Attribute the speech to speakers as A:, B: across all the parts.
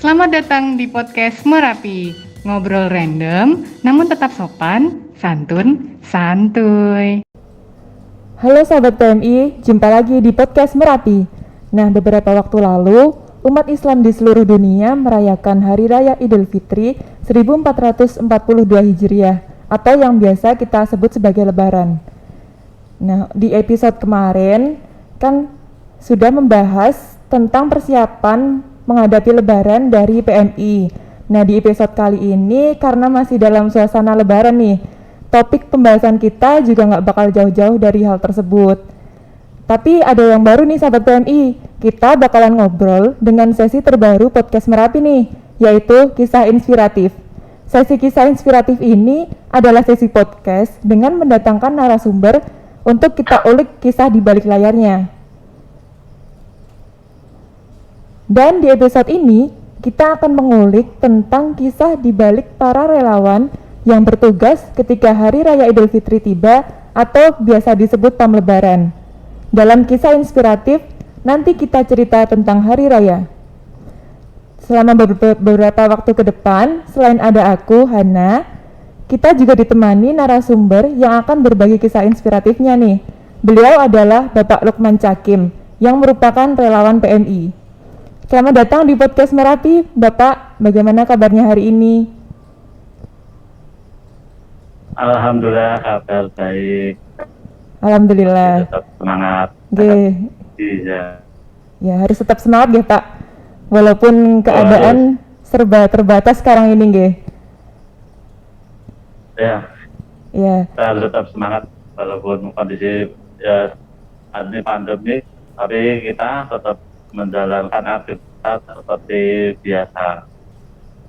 A: Selamat datang di podcast Merapi. Ngobrol random, namun tetap sopan, santun, santuy.
B: Halo sahabat PMI, jumpa lagi di podcast Merapi. Nah, beberapa waktu lalu, umat Islam di seluruh dunia merayakan Hari Raya Idul Fitri 1442 Hijriah atau yang biasa kita sebut sebagai Lebaran. Nah, di episode kemarin kan sudah membahas tentang persiapan menghadapi Lebaran dari PMI. Nah, di episode kali ini karena masih dalam suasana Lebaran nih, topik pembahasan kita juga nggak bakal jauh-jauh dari hal tersebut. Tapi ada yang baru nih sahabat PMI, kita bakalan ngobrol dengan sesi terbaru podcast Merapi nih, yaitu kisah inspiratif. Sesi kisah inspiratif ini adalah sesi podcast dengan mendatangkan narasumber untuk kita ulik kisah di balik layarnya. Dan di episode ini, kita akan mengulik tentang kisah di balik para relawan yang bertugas ketika Hari Raya Idul Fitri tiba atau biasa disebut PAM Lebaran. Dalam kisah inspiratif, nanti kita cerita tentang Hari Raya. Selama beberapa waktu ke depan, selain ada aku, Hana, kita juga ditemani narasumber yang akan berbagi kisah inspiratifnya nih. Beliau adalah Bapak Lukman Cakim, yang merupakan relawan PMI. Selamat datang di podcast Merapi, Bapak. Bagaimana kabarnya hari ini?
C: Alhamdulillah kabar baik.
B: Alhamdulillah.
C: Tetap semangat.
B: Iya. Ya harus tetap semangat ya Pak. Walaupun keadaan serba terbatas sekarang ini, nggih.
C: Ya.
B: Iya.
C: Kita harus tetap semangat walaupun kondisi ini pandemi, tapi kita tetap menjalankan aktivitas seperti biasa.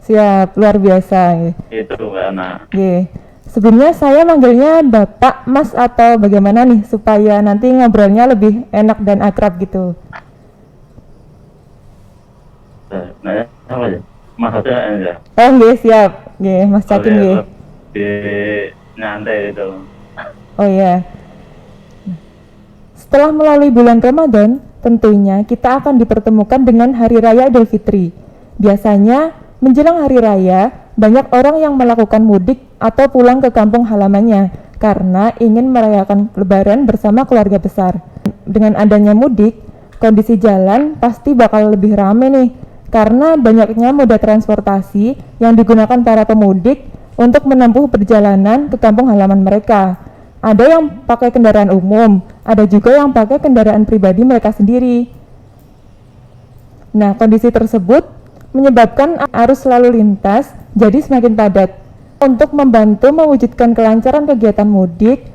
B: Siap, luar biasa.
C: Itu karena.
B: Sebelumnya saya manggilnya Bapak, Mas atau bagaimana nih supaya nanti ngobrolnya lebih enak dan akrab gitu.
C: Nah, apa ya? Mas aja ya.
B: Oh, nggih, siap. Nggih, Mas Cakim nggih.
C: Di nyantai itu.
B: Oh iya. Setelah melalui bulan Ramadan, tentunya kita akan dipertemukan dengan Hari Raya Idul Fitri. Biasanya, menjelang Hari Raya, banyak orang yang melakukan mudik atau pulang ke kampung halamannya karena ingin merayakan Lebaran bersama keluarga besar. Dengan adanya mudik, kondisi jalan pasti bakal lebih ramai nih, karena banyaknya moda transportasi yang digunakan para pemudik untuk menempuh perjalanan ke kampung halaman mereka. Ada yang pakai kendaraan umum, ada juga yang pakai kendaraan pribadi mereka sendiri. Nah, kondisi tersebut menyebabkan arus lalu lintas jadi semakin padat. Untuk membantu mewujudkan kelancaran kegiatan mudik,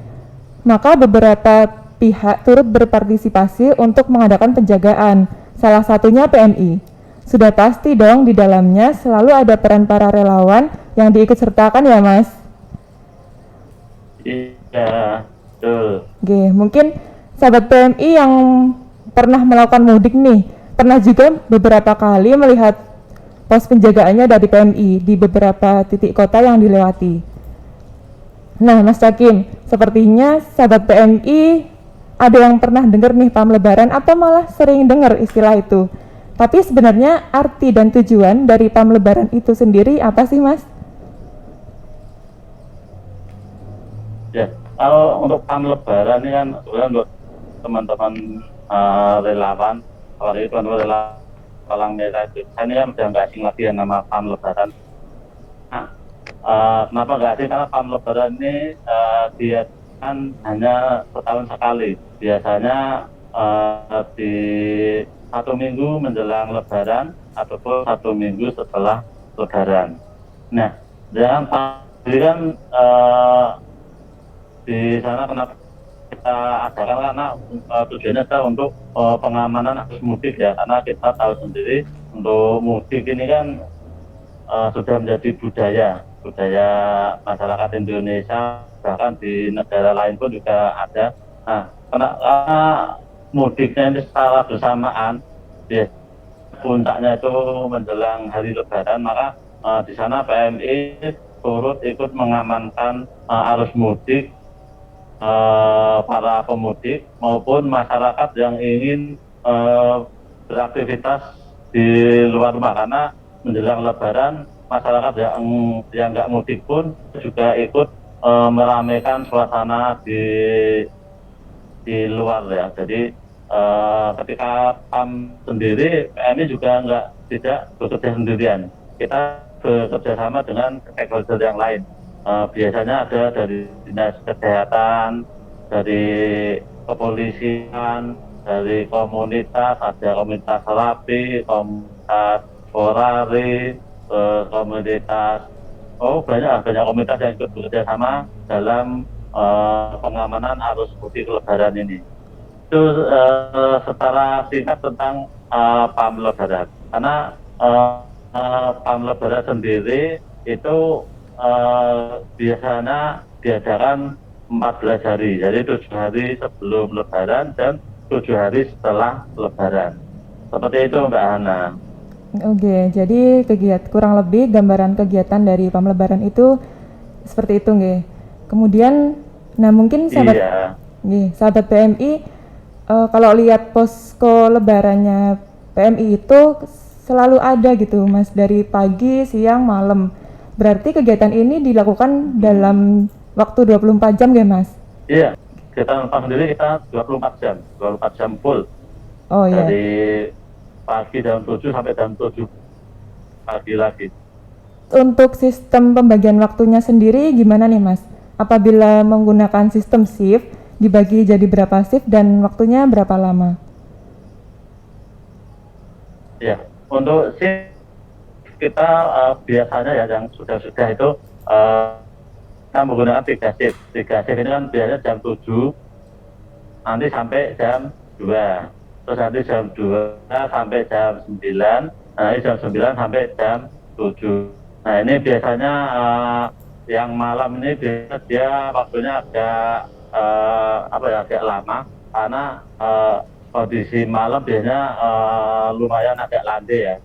B: maka beberapa pihak turut berpartisipasi untuk mengadakan penjagaan, salah satunya PMI. Sudah pasti dong di dalamnya selalu ada peran para relawan yang diikut sertakan ya Mas?
C: Iya, betul.
B: Oke, mungkin sahabat PMI yang pernah melakukan mudik nih, pernah juga beberapa kali melihat pos penjagaannya dari PMI di beberapa titik kota yang dilewati. Nah, Mas Cakim, sepertinya sahabat PMI ada yang pernah dengar nih PAM Lebaran atau malah sering dengar istilah itu. Tapi sebenarnya arti dan tujuan dari PAM Lebaran itu sendiri apa sih, Mas?
C: Ya, kalau untuk PAM Lebaran ini kan sebenarnya untuk teman-teman relawan, kalau itu relawan Palang Merah itu, ini kan udah nggak asing lagi yang nama PAM Lebaran. Nah, kenapa nggak asing? Karena PAM Lebaran ini dia kan hanya setahun sekali. Biasanya di 1 minggu menjelang Lebaran ataupun 1 minggu setelah Lebaran. Nah, dan ini kan di sana kenapa kita adakan karena tujuannya adalah untuk pengamanan arus mudik ya, karena kita tahu sendiri untuk mudik ini kan sudah menjadi budaya masyarakat Indonesia, bahkan di negara lain pun juga ada. Nah, karena mudiknya ini secara bersamaan, ya, puncaknya itu menjelang hari Lebaran, maka di sana PMI turut ikut mengamankan arus mudik para pemudik maupun masyarakat yang ingin beraktivitas di luar rumah, karena menjelang Lebaran masyarakat yang nggak mudik pun juga ikut meramaikan suasana di luar ya. Jadi ketika PAM sendiri, PMI juga tidak bekerja sendirian. Kita bekerja sama dengan stakeholder yang lain. Biasanya ada dari dinas kesehatan, dari kepolisian, dari komunitas, ada komunitas terapi, komunitas orari, komunitas banyak komunitas yang ikut bekerja sama dalam pengamanan arus mudik Lebaran ini. Itu secara singkat tentang PAM Lebaran. Karena PAM Lebaran sendiri itu biasanya diadakan 14 hari, jadi 7 hari sebelum Lebaran dan 7 hari setelah Lebaran. Seperti itu Mbak Hana.
B: Oke, jadi kurang lebih gambaran kegiatan dari PAM Lebaran itu seperti itu, nggih. Kemudian, nah mungkin sahabat PMI, kalau lihat posko Lebarannya PMI itu selalu ada gitu, Mas, dari pagi, siang, malam. Berarti kegiatan ini dilakukan dalam waktu 24 jam, nggih, Mas?
C: Iya, kita sendiri kita 24 jam full.
B: Oh iya.
C: Dari pagi jam 7 sampai jam 7 pagi lagi.
B: Untuk sistem pembagian waktunya sendiri gimana nih, Mas? Apabila menggunakan sistem shift, dibagi jadi berapa shift dan waktunya berapa lama?
C: Ya, untuk shift kita biasanya ya yang sudah itu kita menggunakan 3 shift. 3 shift ini kan biasanya jam 7 nanti sampai jam 2. Terus nanti jam 2 sampai jam 9, nanti jam 9 sampai jam 7. Nah ini biasanya yang malam ini biasanya dia waktunya agak lama karena kondisi malam biasanya lumayan agak landai ya.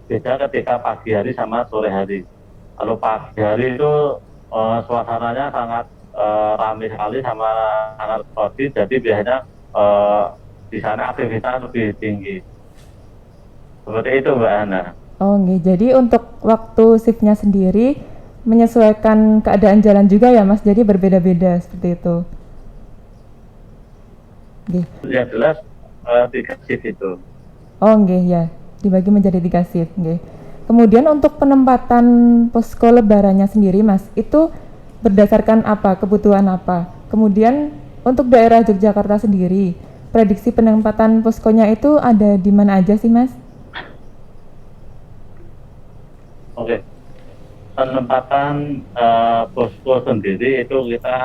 C: Beda ketika pagi hari sama sore hari. Kalau pagi hari itu suasananya sangat ramai sekali sama sangat sporty, jadi biasanya di sana aktivitas lebih tinggi. Seperti itu Mbak Hana.
B: Oh nggih, jadi untuk waktu shiftnya sendiri menyesuaikan keadaan jalan juga ya Mas, jadi berbeda-beda seperti itu. Nggih.
C: Yang jelas 3 shift itu.
B: Oh nggih ya, dibagi menjadi 3 shift nggih. Kemudian untuk penempatan posko lebarannya sendiri Mas, itu berdasarkan apa, kebutuhan apa? Kemudian untuk daerah Yogyakarta sendiri, prediksi penempatan poskonya itu ada di mana aja sih Mas?
C: Oke, penempatan posko sendiri itu kita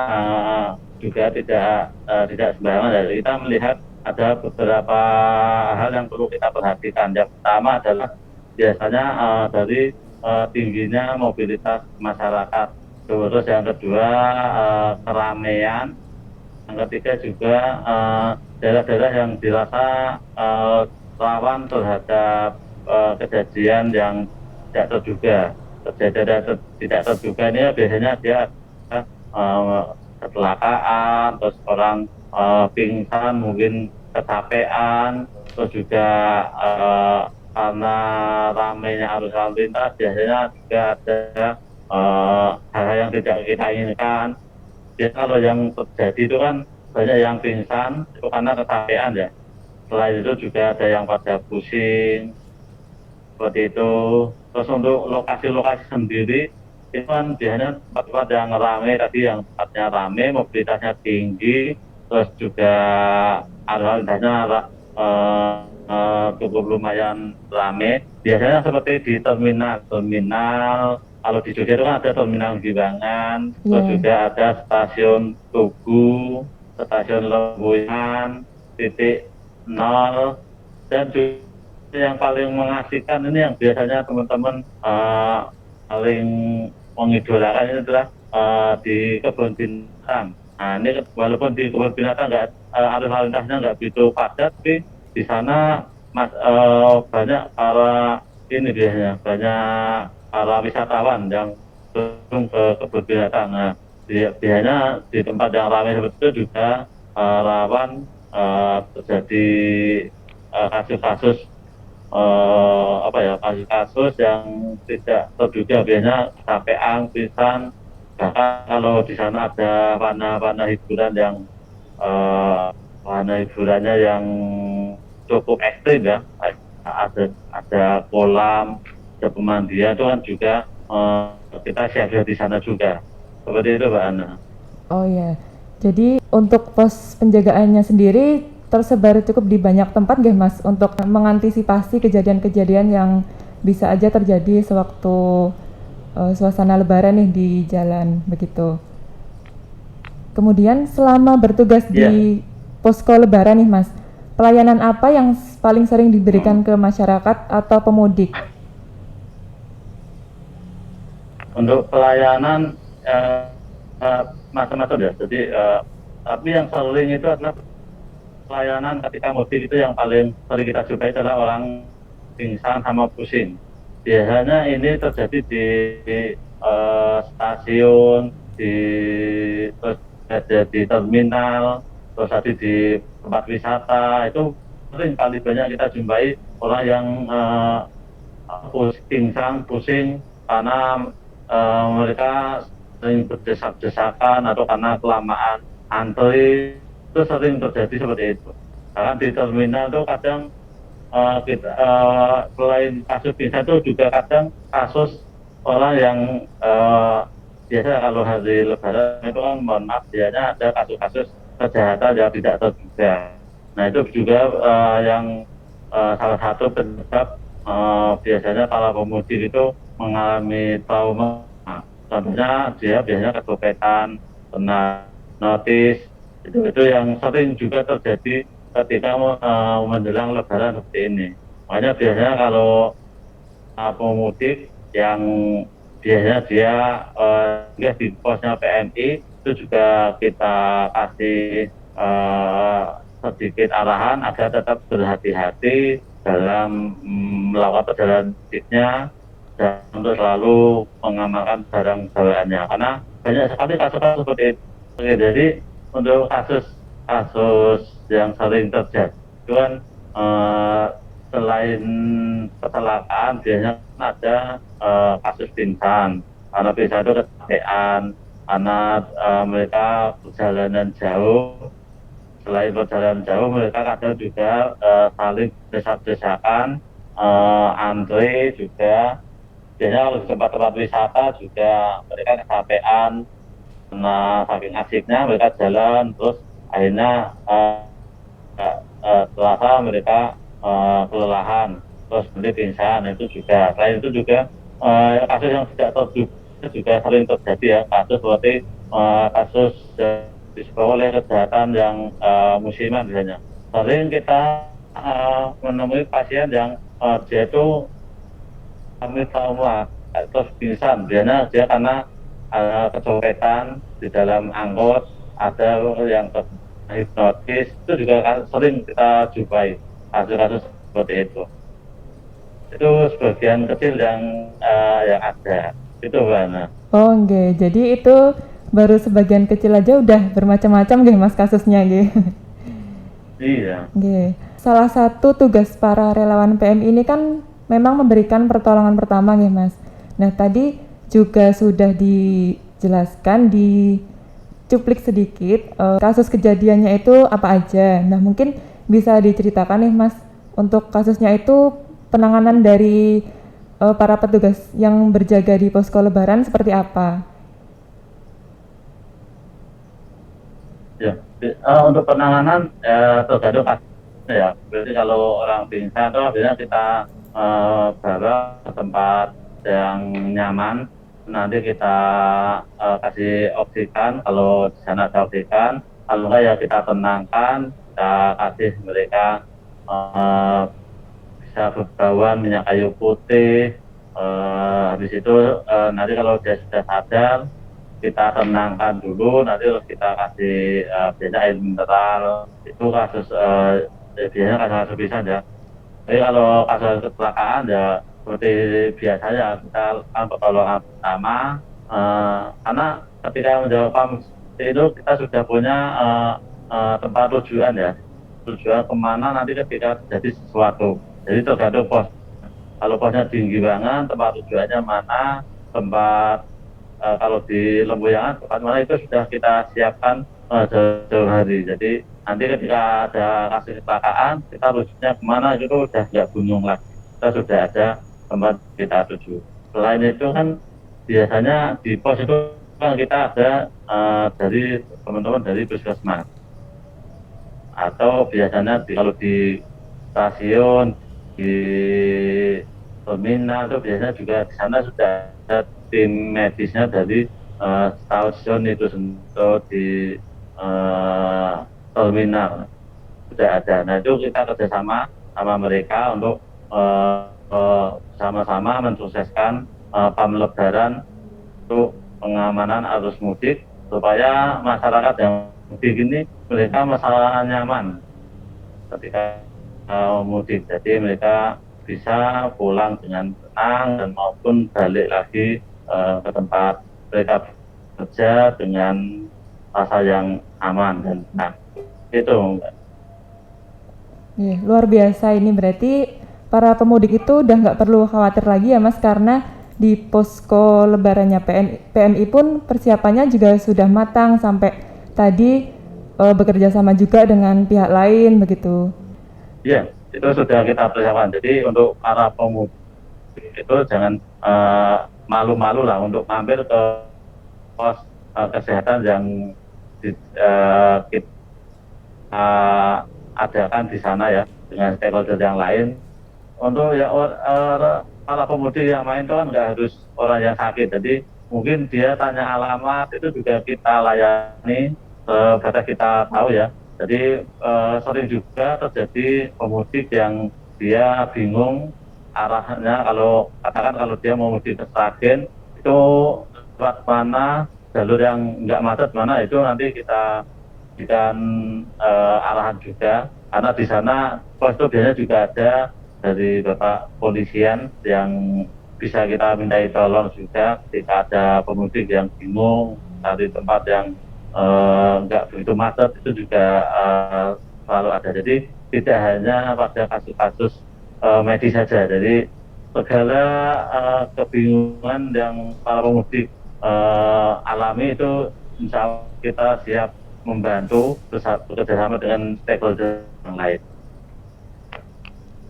C: juga tidak sembarangan. Jadi kita melihat ada beberapa hal yang perlu kita perhatikan. Yang pertama adalah biasanya dari tingginya mobilitas masyarakat. Terus yang kedua keramaian. Yang ketiga juga daerah-daerah yang dirasa rawan terhadap kejadian yang tidak terduga. Kejadian tidak terduga ini biasanya dia kecelakaan, terus orang pingsan, mungkin kecapean, terus juga karena ramainya arus lalu lintas biasanya juga ada hal-hal yang tidak kita inginkan. Jadi kalau yang terjadi itu kan banyak yang pingsan itu karena kecapean ya. Selain itu juga ada yang pada pusing seperti itu. Terus untuk lokasi-lokasi sendiri itu kan biasanya tempat-tempat yang ramai tadi, yang tempatnya ramai, mobilitasnya tinggi, terus juga arus lintasnya cukup lumayan ramai. Biasanya seperti di terminal. Kalau di Jogja itu kan ada terminal Giwangan, terus juga ada stasiun Tugu, stasiun Lembuyan, titik 0, dan juga yang paling mengasihkan ini yang biasanya teman-teman paling mengidolakan ini adalah di kebun binatang. Nah ini walaupun di kebun binatang arus lalu lintasnya nggak begitu padat, tapi di sana banyak banyak para wisatawan yang turun ke kebun binatang. Nah, biasanya di tempat yang ramai seperti itu juga rawan terjadi kasus-kasus apa ya, kasus-kasus yang tidak terduga, biasanya kecapean, pingsan, bahkan kalau di sana ada wahana-wahana hiburan yang eh, wahana hiburannya yang cukup ekstrim ya, ada kolam, ada pemandian, itu kan juga kita siaga di sana juga, seperti itu Mbak Ana.
B: Oh ya, jadi untuk pos penjagaannya sendiri tersebar cukup di banyak tempat nggih Mas untuk mengantisipasi kejadian-kejadian yang bisa aja terjadi sewaktu suasana lebaran nih di jalan begitu. Kemudian selama bertugas
C: Iya.
B: di posko lebaran nih Mas, pelayanan apa yang paling sering diberikan ke masyarakat atau pemudik?
C: Untuk pelayanan macam-macam ya. Jadi tapi yang sering itu adalah pelayanan ketika mudik, itu yang paling sering kita jumpai adalah orang pingsan sama pusing. Biasanya ini terjadi di stasiun, terus ada di terminal, terus ada di tempat wisata. Itu sering kali banyak kita jumpai orang yang pingsan, pusing karena mereka sering berdesak-desakan atau karena kelamaan antri, itu sering terjadi seperti itu. Karena di terminal itu kadang selain kasus pingsan itu juga kadang kasus orang yang biasa kalau hari lebaran itu kan, mohon maaf, biasanya ada kasus-kasus kejahatan yang tidak terduga. Nah itu juga yang salah satu penyebab biasanya para pemudik itu mengalami trauma. Contohnya dia biasanya kecopetan, kena notis, itu yang sering juga terjadi ketika menjelang lebaran seperti ini. Makanya biasanya kalau pemudik yang biasanya dia di posnya PMI, itu juga kita kasih sedikit arahan agar tetap berhati-hati dalam melakukan perjalanan mudiknya, dan untuk selalu mengamankan barang bawaannya, karena banyak sekali kasus-kasus seperti itu. Oke, jadi untuk kasus yang sering terjadi itu kan selain kecelakaan biasanya ada kasus pingsan, karena pingsan itu kecapean, karena mereka perjalanan jauh. Selain perjalanan jauh, mereka kadang juga saling desak-desakan, antri juga. Biasanya kalau di tempat-tempat wisata juga mereka kecapean, karena saking asiknya mereka jalan, terus akhirnya terasa mereka kelelahan, terus nanti pingsan. Itu juga, selain itu juga kasus yang tidak terduga juga sering terjadi ya, kasus seperti kasus disebabkan oleh kejahatan yang musiman. Biasanya sering kita menemui pasien yang dia itu kami trauma terus pingsan, biasanya dia karena kecopetan di dalam angkot, ada yang hipnotis, itu juga sering kita jumpai kasus-kasus seperti itu. Itu sebagian kecil yang ada itu Bana.
B: Oh nggih, jadi itu baru sebagian kecil aja udah bermacam-macam nggih Mas kasusnya nggih.
C: Iya.
B: Nggih. Salah satu tugas para relawan PMI ini kan memang memberikan pertolongan pertama nggih Mas. Nah, tadi juga sudah dijelaskan di cuplik sedikit kasus kejadiannya itu apa aja. Nah, mungkin bisa diceritakan nih Mas untuk kasusnya itu penanganan dari para petugas yang berjaga di posko lebaran seperti apa?
C: Ya, untuk penanganan tergantung kasusnya ya. Berarti kalau orang pingsan itu biasanya kita bawa ke tempat yang nyaman. Nanti kita kasih oksigen kalau di sana ada oksigen. Kalau enggak ya kita tenangkan, kita kasih mereka bisa berbawan minyak kayu putih. Habis itu nanti kalau dia sudah sadar, kita tenangkan dulu, nanti kita kasih biasanya air mineral. Itu kasus biasanya kasus bisa ya. Jadi kalau kasus kecelakaan ya seperti biasanya kita lakukan pertolongan pertama, karena ketika menjawab itu kita sudah punya tempat tujuan ya, tujuan kemana nanti ketika terjadi sesuatu. Jadi tergantung pos. Kalau posnya di Giwangan, tempat tujuannya mana, tempat kalau di Lempuyangan, tempat mana itu sudah kita siapkan jauh-jauh hari. Jadi nanti ketika ada kasus kecelakaan, kita rujuknya kemana itu udah nggak bingung lagi. Kita sudah ada tempat kita tuju. Selain itu kan biasanya di pos itu kan kita ada dari teman-teman dari puskesmas, atau biasanya kalau di stasiun, di terminal itu biasanya juga di sana sudah ada tim medisnya dari stasiun itu untuk di terminal sudah ada. Nah itu kita kerjasama sama mereka untuk sama-sama mensukseskan PAM Lebaran untuk pengamanan arus mudik supaya masyarakat yang mudik ini mereka masalah nyaman ketika mudik. Jadi mereka bisa pulang dengan tenang dan maupun balik lagi ke tempat mereka bekerja dengan rasa yang aman dan tenang. Itu.
B: Luar biasa, ini berarti para pemudik itu udah nggak perlu khawatir lagi ya Mas, karena di posko lebarannya PMI pun persiapannya juga sudah matang, sampai tadi bekerja sama juga dengan pihak lain begitu.
C: Iya, itu sudah kita persiapkan. Jadi untuk para pemudik itu jangan malu-malu lah untuk mampir ke pos kesehatan yang kita adakan di sana ya, dengan stakeholder yang lain. Untuk ya para pemudik yang main itu kan nggak harus orang yang sakit, jadi mungkin dia tanya alamat itu juga kita layani sebatas kita tahu ya. Jadi sering juga terjadi pemudik yang dia bingung arahnya, kalau katakan kalau dia mau mudik ke Sragen itu lewat mana, jalur yang nggak macet mana, itu nanti kita berikan arahan juga, karena di sana pos itu biasanya juga ada dari Bapak Polisian yang bisa kita mintai tolong juga ketika ada pemudik yang bingung cari tempat yang nggak begitu macet, itu juga selalu ada. Jadi tidak hanya pada kasus-kasus medis saja, jadi segala kebingungan yang para pemudik alami itu insya Allah kita siap membantu bekerjasama dengan stakeholder yang lain.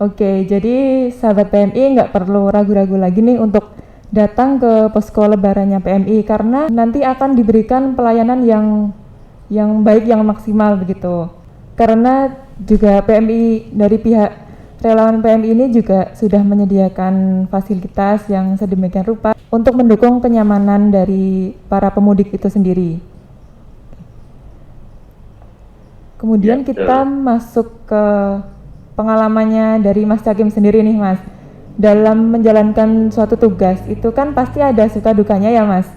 B: Oke, jadi sahabat PMI nggak perlu ragu-ragu lagi nih untuk datang ke posko lebarannya PMI, karena nanti akan diberikan pelayanan yang baik, yang maksimal begitu. Karena juga PMI, dari pihak relawan PMI ini juga sudah menyediakan fasilitas yang sedemikian rupa untuk mendukung kenyamanan dari para pemudik itu sendiri. Kemudian kita masuk ke pengalamannya dari Mas Cakim sendiri nih Mas. Dalam menjalankan suatu tugas itu kan pasti ada suka dukanya ya Mas.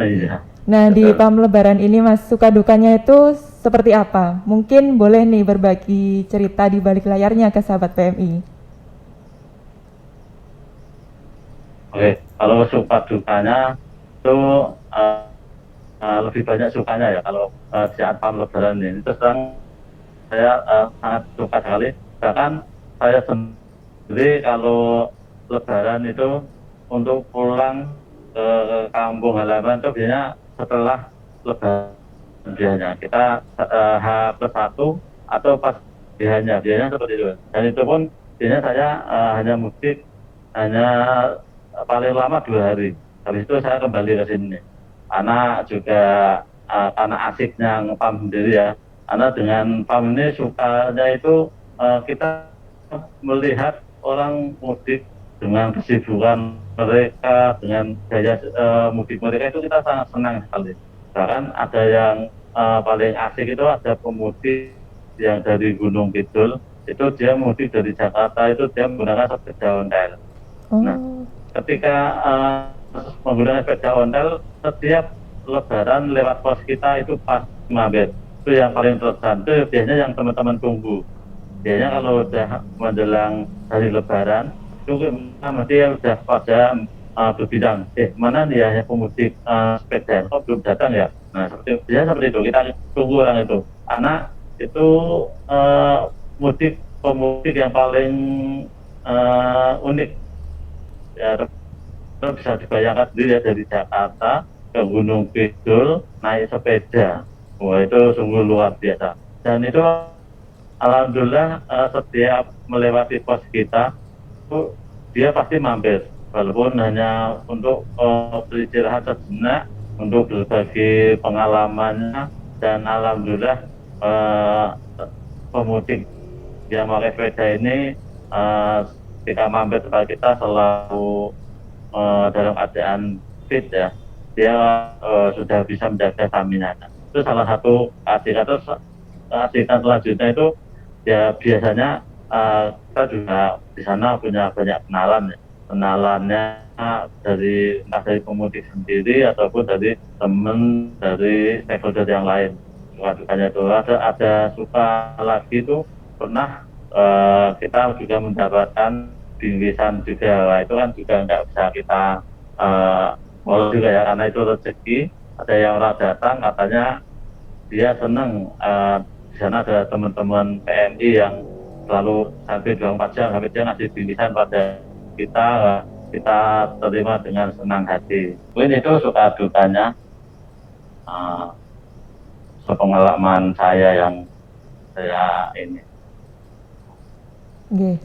C: Iya.
B: Nah di PAM Lebaran ini Mas, suka dukanya itu seperti apa? Mungkin boleh nih berbagi cerita di balik layarnya ke sahabat PMI.
C: Oke, kalau suka dukanya itu lebih banyak sukanya ya kalau saat PAM Lebaran ini. Terus terang saya sangat suka sekali. Bahkan saya sendiri kalau Lebaran itu untuk pulang ke kampung halaman itu biasanya setelah Lebaran, biasanya kita H+1 atau pas biasanya seperti itu. Dan itu pun biasanya saya hanya mudik hanya paling lama 2 hari. Habis itu saya kembali ke sini. Karena juga karena asiknya nge-PAM sendiri ya. Karena dengan PAM ini sukanya itu kita melihat orang mudik dengan kesibukan mereka, dengan gaya mudik mereka, itu kita sangat senang sekali. Bahkan ada yang paling asik itu ada pemudik yang dari Gunung Kidul, itu dia mudik dari Jakarta, itu dia menggunakan sepeda ontel. Nah, ketika menggunakan sepeda ontel, setiap Lebaran lewat pos kita itu pas mampir. Itu yang paling terkesan, itu biasanya yang teman-teman tunggu. Biasanya kalau udah menjelang hari Lebaran, itu mesti udah pada berbincang, mana nih ya pemudik sepeda, kok belum datang ya? Nah, seperti itu, kita tunggu orang itu. Karena itu mudik pemudik yang paling unik ya, bisa dibayangkan sendiri ya, dari Jakarta ke Gunung Kidul naik sepeda. Wah, itu sungguh luar biasa. Dan itu alhamdulillah setiap melewati pos kita itu dia pasti mampir, walaupun hanya untuk beristirahat sejenak, untuk berbagi pengalamannya. Dan alhamdulillah eh, pemudik yang pakai sepeda ini ketika mampir tempat kita selalu dalam keadaan fit ya, dia sudah bisa menjaga stamina. Itu salah satu keasikan. Terus keasikan selanjutnya itu ya biasanya kita juga di sana punya banyak kenalan ya. Kenalannya dari entah dari pemudik sendiri ataupun dari teman dari stakeholder yang lain. Suka-dukanya itu ada suka lagi itu pernah kita juga mendapatkan bingkisan juga. Nah, itu kan juga nggak bisa kita mau juga ya, karena itu rezeki. Ada yang orang datang katanya dia seneng di sana ada teman-teman PMI yang selalu sampai 24 jam sampai dia ngasih bingkisan pada kita, kita terima dengan senang hati. Mungkin itu suka dukanya pengalaman saya yang saya ini.
B: Oke.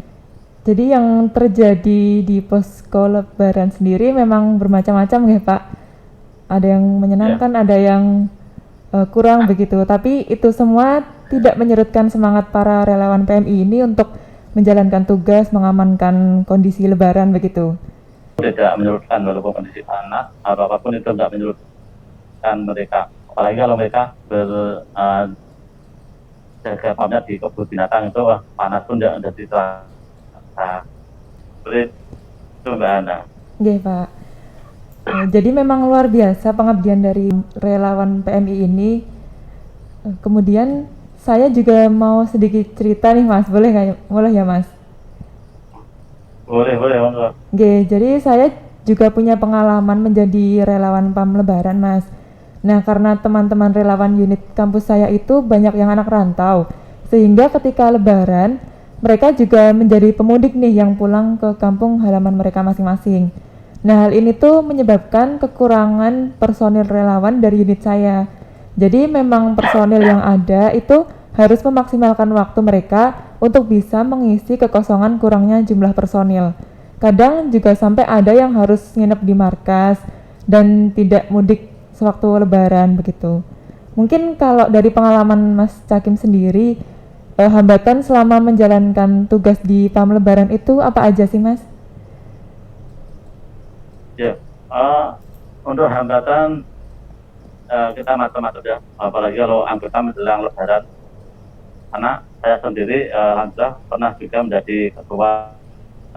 B: Jadi yang terjadi di posko Lebaran sendiri memang bermacam-macam ya Pak. Ada yang menyenangkan, ada yang kurang begitu. Tapi itu semua tidak menyurutkan semangat para relawan PMI ini untuk menjalankan tugas mengamankan kondisi Lebaran begitu.
C: Tidak menyurutkan, walaupun kondisi panas atau apapun itu tidak menyurutkan mereka. Apalagi kalau mereka jaga pamnya di kebun binatang itu, panas pun tidak jadi terasa. Seperti itu Mbak Ana.
B: Oke Pak. Jadi memang luar biasa pengabdian dari relawan PMI ini. Kemudian saya juga mau sedikit cerita nih Mas, boleh nggak? Boleh ya Mas?
C: Boleh, monggo.
B: Oke, jadi saya juga punya pengalaman menjadi relawan PAM Lebaran Mas. Nah, karena teman-teman relawan unit kampus saya itu banyak yang anak rantau, sehingga ketika Lebaran mereka juga menjadi pemudik nih yang pulang ke kampung halaman mereka masing-masing. Nah, hal ini tuh menyebabkan kekurangan personil relawan dari unit saya. Jadi memang personil yang ada itu harus memaksimalkan waktu mereka untuk bisa mengisi kekosongan kurangnya jumlah personil. Kadang juga sampai ada yang harus nginep di markas dan tidak mudik sewaktu Lebaran begitu. Mungkin kalau dari pengalaman Mas Cakim sendiri, hambatan selama menjalankan tugas di PAM Lebaran itu apa aja sih Mas?
C: Ya, untuk hambatan kita macam-macam ya, apalagi kalau anggota menjelang Lebaran. Karena saya sendiri alhamdulillah pernah juga menjadi ketua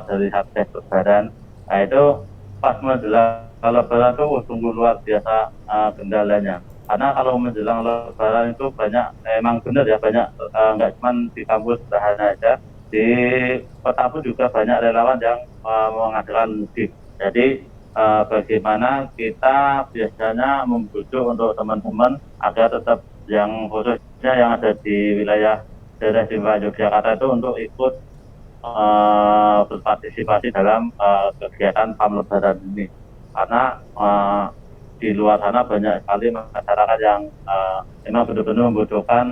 C: dari Satgas Lebaran. Nah itu pas menjelang Lebaran itu sungguh luar biasa kendalanya. Karena kalau menjelang Lebaran itu banyak, emang benar ya, banyak nggak cuma di kampus Bahana aja, di kota pun juga banyak relawan yang mengadakan mudik. Jadi bagaimana kita biasanya membujuk untuk teman-teman agar tetap, yang khususnya yang ada di wilayah daerah istimewa Yogyakarta itu, untuk ikut berpartisipasi dalam kegiatan PAM Lebaran ini. Karena di luar sana banyak sekali masyarakat yang memang benar-benar membutuhkan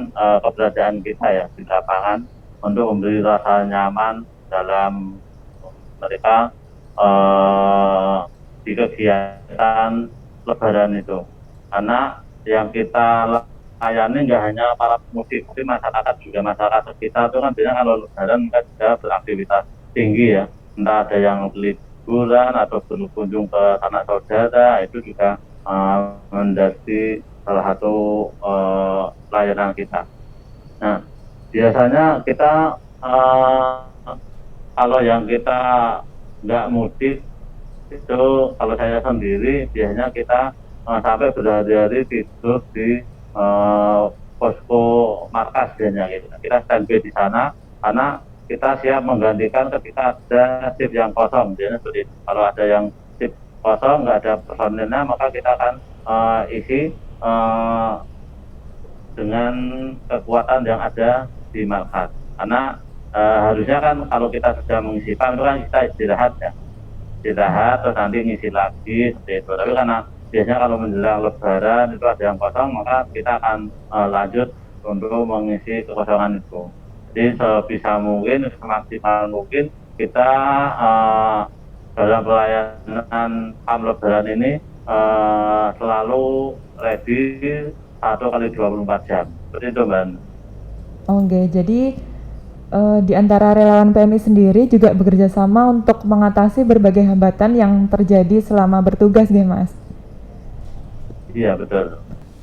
C: keberadaan kita ya di lapangan untuk memberi rasa nyaman dalam mereka di kegiatan Lebaran itu. Karena yang kita layani nggak hanya para pemudik, tapi masyarakat juga, masyarakat sekitar itu kan biasanya kalau Lebaran kan juga beraktivitas tinggi ya, entah ada yang liburan atau berkunjung ke sanak saudara, itu juga menjadi salah satu layanan kita. Nah, biasanya kita kalau yang kita nggak mudik itu, kalau saya sendiri biasanya kita sampai berhari-hari tidur di posko markas biasanya gitu. Kita standby di sana karena kita siap menggantikan ketika ada shift yang kosong. Biasanya seperti itu. Kalau ada yang shift kosong, nggak ada personilnya, maka kita akan isi dengan kekuatan yang ada di markas. Karena harusnya kan kalau kita sudah mengisi PAM itu kan kita istirahat ya, istirahat terus nanti ngisi lagi seperti itu. Tapi karena biasanya kalau menjelang Lebaran itu ada yang kosong, maka kita akan lanjut untuk mengisi kekosongan itu. Jadi sebisa mungkin, semaksimal mungkin kita dalam pelayanan PAM Lebaran ini selalu ready 1 kali 24 jam. Seperti itu, Mbak.
B: Oke, jadi di antara relawan PMI sendiri juga bekerja sama untuk mengatasi berbagai hambatan yang terjadi selama bertugas, ya Mas?
C: Iya, betul.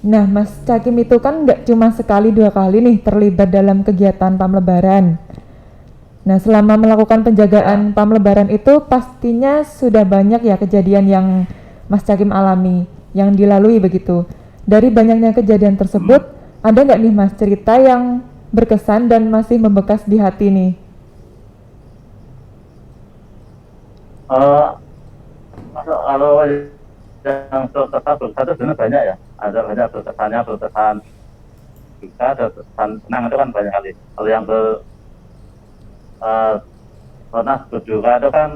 B: Nah, Mas Cakim itu kan nggak cuma sekali 2 kali nih terlibat dalam kegiatan PAM Lebaran. Nah, selama melakukan penjagaan PAM Lebaran itu pastinya sudah banyak ya kejadian yang Mas Cakim alami, yang dilalui begitu. Dari banyaknya kejadian tersebut, ada nggak nih Mas cerita yang berkesan dan masih membekas di hati nih?
C: Kalau yang berkesan itu sebenarnya banyak ya. Ada banyak berkesan juga, ada berkesan senang itu kan banyak kali. Kalau yang pernah berduka itu kan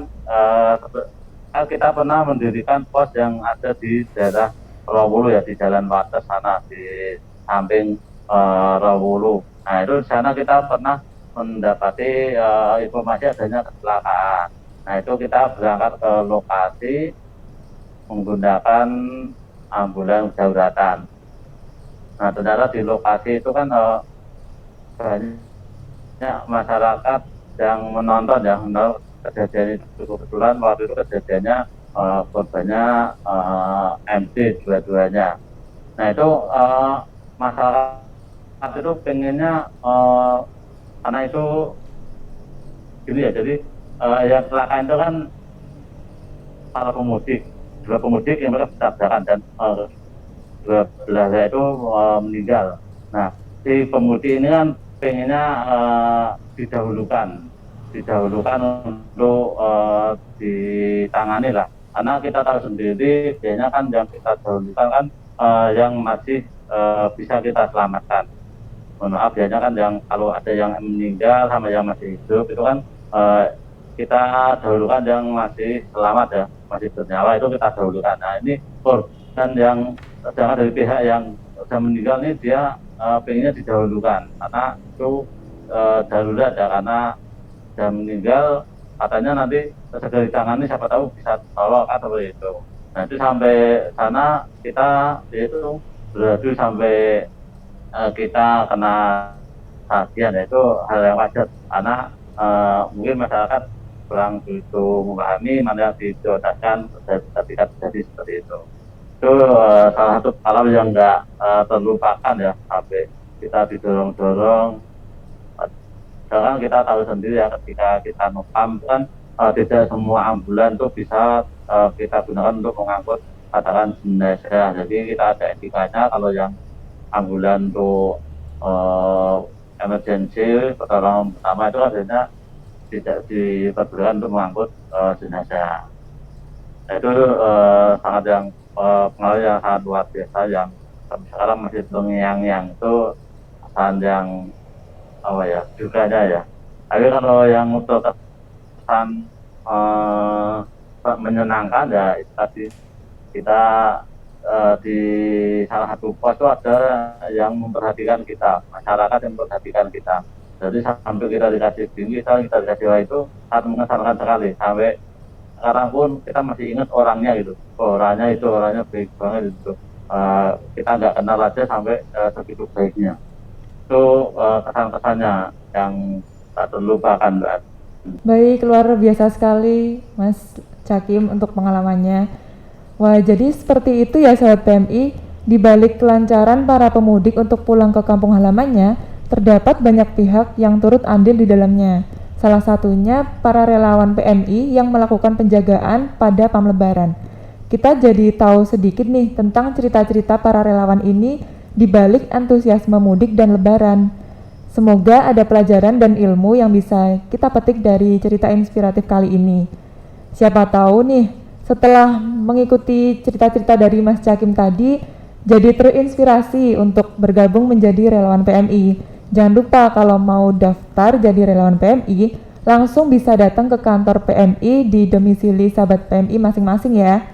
C: kita pernah mendirikan pos yang ada di daerah Rawulu ya, di Jalan Wates sana, di samping Rawulu. Nah itu di sana kita pernah mendapati informasi adanya kecelakaan. Nah itu kita berangkat ke lokasi menggunakan ambulans dauratan. Nah ternyata di lokasi itu kan banyak masyarakat yang menonton ya, kejadian itu. Kebetulan waktu itu kejadiannya korbannya MC dua-duanya. Nah itu masyarakat itu pengennya karena itu gini ya, jadi yang kecelakaan itu kan para pemudik, 2 pemudik yang mereka bertabrakan dan 12 itu meninggal. Nah si pemudi ini kan pengennya didahulukan untuk ditangani lah, karena kita tahu sendiri biasanya kan yang kita dahulukan kan yang masih bisa kita selamatkan. Mohon maaf, biasanya kan yang kalau ada yang meninggal sama yang masih hidup itu kan kita dahulukan yang masih selamat ya, masih bernyawa itu kita dahulukan. Nah ini korban yang sedangkan dari pihak yang sudah meninggal ini dia pengennya didahulukan karena itu darurat ya, karena sudah meninggal katanya nanti segera ditangani, siapa tahu bisa tolong atau itu. Nah itu sampai sana kita itu beradu sampai kita kena sajian, yaitu hal yang wajar karena mungkin masyarakat kurang begitu memahami mana yang diprioritaskan ketika terjadi seperti itu. Itu salah satu hal yang nggak terlupakan ya, sampai kita didorong-dorong. Sedangkan kita tahu sendiri ya, ketika kita nopam kan tidak semua ambulan itu bisa kita gunakan untuk mengangkut katakan jenazah. Jadi kita ada etikanya, kalau yang ambulan untuk emergency pertolongan pertama itu biasanya tidak diperbolehkan untuk mengangkut jenazah. Nah, itu sangat yang pengaruh yang sangat luar biasa, yang sekarang masih terngiang-ngiang, itu pesan yang apa ya, dukanya ya. Tapi kalau yang untuk kesan menyenangkan ya itu tadi, kita di salah satu pos itu ada yang memperhatikan kita, masyarakat yang memperhatikan kita. Jadi sampai kita dikasih tinggi, kita dikasih wah, itu sangat mengesankan sekali. Sampai sekarang pun kita masih ingat orangnya gitu, orangnya baik banget gitu. Kita nggak kenal aja sampai segitu baiknya. Itu kesan-kesannya yang tak terlupakan, Mbak.
B: Baik, luar biasa sekali Mas Cakim untuk pengalamannya. Wah, jadi seperti itu ya Sobat PMI, di balik kelancaran para pemudik untuk pulang ke kampung halamannya, terdapat banyak pihak yang turut andil di dalamnya. Salah satunya para relawan PMI yang melakukan penjagaan pada PAM Lebaran. Kita jadi tahu sedikit nih tentang cerita-cerita para relawan ini di balik antusiasme mudik dan Lebaran. Semoga ada pelajaran dan ilmu yang bisa kita petik dari cerita inspiratif kali ini. Siapa tahu nih, setelah mengikuti cerita-cerita dari Mas Cakim tadi, jadi terinspirasi untuk bergabung menjadi relawan PMI. Jangan lupa kalau mau daftar jadi relawan PMI, langsung bisa datang ke kantor PMI di domisili sahabat PMI masing-masing ya.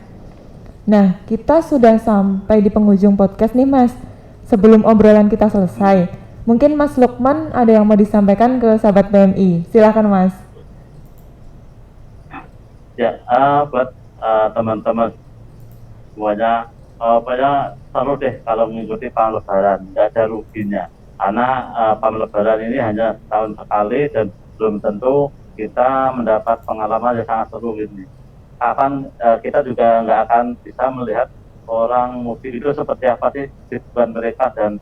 B: Nah, kita sudah sampai di penghujung podcast nih Mas. Sebelum obrolan kita selesai, mungkin Mas Lukman ada yang mau disampaikan ke sahabat PMI. Silakan Mas.
C: Ya, buat teman-teman semuanya, pokoknya seru deh kalau mengikuti PAM Lebaran, nggak ada ruginya. Karena PAM Lebaran ini hanya setahun sekali dan belum tentu kita mendapat pengalaman yang sangat seru ini. Kapan kita juga nggak akan bisa melihat orang mudik itu seperti apa sih kehidupan mereka dan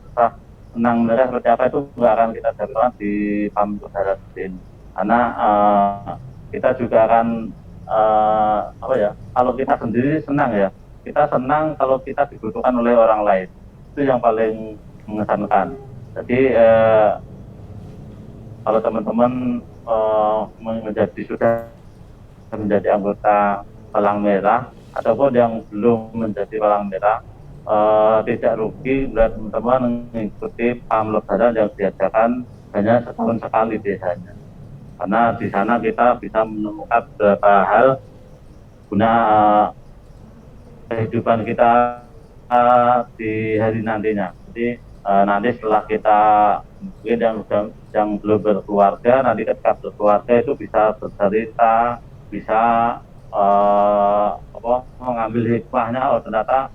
C: senang mereka seperti apa, itu nggak akan kita dapatkan di PAM Lebaran ini. Karena kita juga akan kalau kita sendiri senang ya, kita senang kalau kita dibutuhkan oleh orang lain, itu yang paling mengesankan. Jadi kalau teman-teman sudah menjadi anggota Palang Merah ataupun yang belum menjadi Palang Merah, tidak rugi bila teman-teman mengikuti PAM Lebaran yang diadakan hanya setahun sekali biasanya. Karena di sana kita bisa menemukan beberapa hal guna kehidupan kita di hari nantinya. Jadi nanti setelah kita mungkin yang belum berkeluarga, nanti ketika berkeluarga itu bisa bercerita, bisa mengambil hikmahnya. Ternyata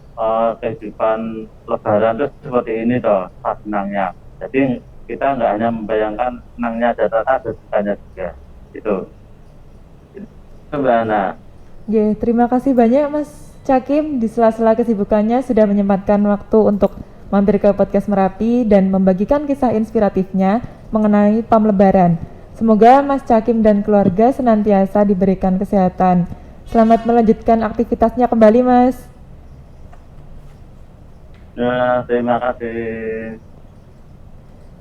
C: kehidupan Lebaran itu seperti ini toh, senangnya. Jadi kita nggak hanya membayangkan senangnya dan ada dukanya juga. Itu Mbak Ana.
B: Terima kasih banyak Mas Cakim di sela-sela kesibukannya sudah menyempatkan waktu untuk mampir ke podcast Merapi dan membagikan kisah inspiratifnya mengenai PAM Lebaran. Semoga Mas Cakim dan keluarga senantiasa diberikan kesehatan. Selamat melanjutkan aktivitasnya kembali Mas.
C: Ya, terima kasih.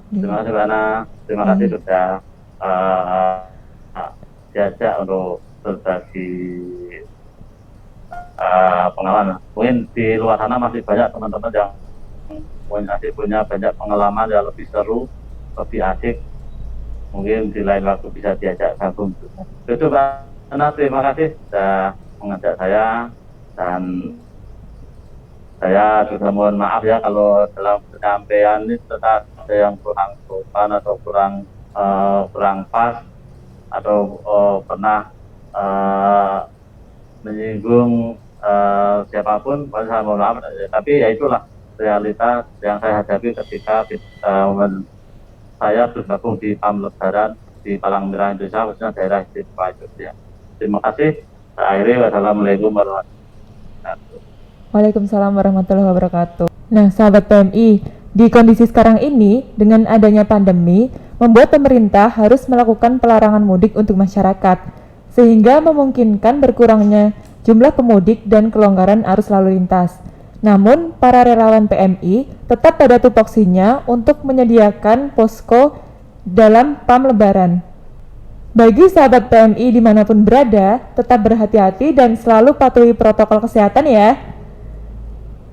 C: Terima kasih Mbak Ana. Terima kasih sudah diajak untuk berbagi pengalaman. Mungkin di luar sana masih banyak teman-teman yang masih punya banyak pengalaman yang lebih seru, lebih asik. Mungkin di lain waktu bisa diajak gabung. Itu Mbak Ana, terima kasih sudah mengajak saya, dan saya juga mohon maaf ya kalau dalam penyampaian ini tetap ada yang kurang sopan atau kurang pas atau pernah menyinggung siapapun. Saya mohon maaf, tapi ya itulah realitas yang saya hadapi ketika saya bergabung di PAM Lebaran di Palang Merah Indonesia, khususnya daerah istimewa Yogyakarta. Terima kasih. Akhirnya wassalamualaikum warahmatullahi wabarakatuh.
B: Waalaikumsalam warahmatullahi wabarakatuh. Nah, sahabat PMI, di kondisi sekarang ini, dengan adanya pandemi, membuat pemerintah harus melakukan pelarangan mudik untuk masyarakat, sehingga memungkinkan berkurangnya jumlah pemudik dan kelonggaran arus lalu lintas. Namun, para relawan PMI tetap pada tupoksinya untuk menyediakan posko dalam PAM Lebaran. Bagi sahabat PMI dimanapun berada, tetap berhati-hati dan selalu patuhi protokol kesehatan ya.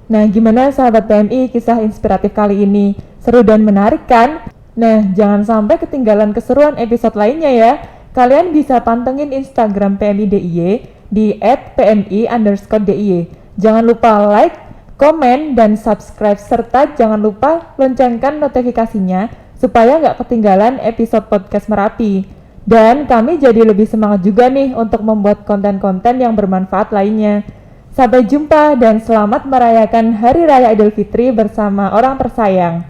B: Nah, gimana sahabat PMI kisah inspiratif kali ini? Seru dan menarik kan? Nah, jangan sampai ketinggalan keseruan episode lainnya ya. Kalian bisa pantengin Instagram PMI DIY di @pmi_DIY. Jangan lupa like, komen, dan subscribe, serta jangan lupa loncengkan notifikasinya supaya nggak ketinggalan episode podcast Merapi. Dan kami jadi lebih semangat juga nih untuk membuat konten-konten yang bermanfaat lainnya. Sampai jumpa dan selamat merayakan Hari Raya Idul Fitri bersama orang tersayang.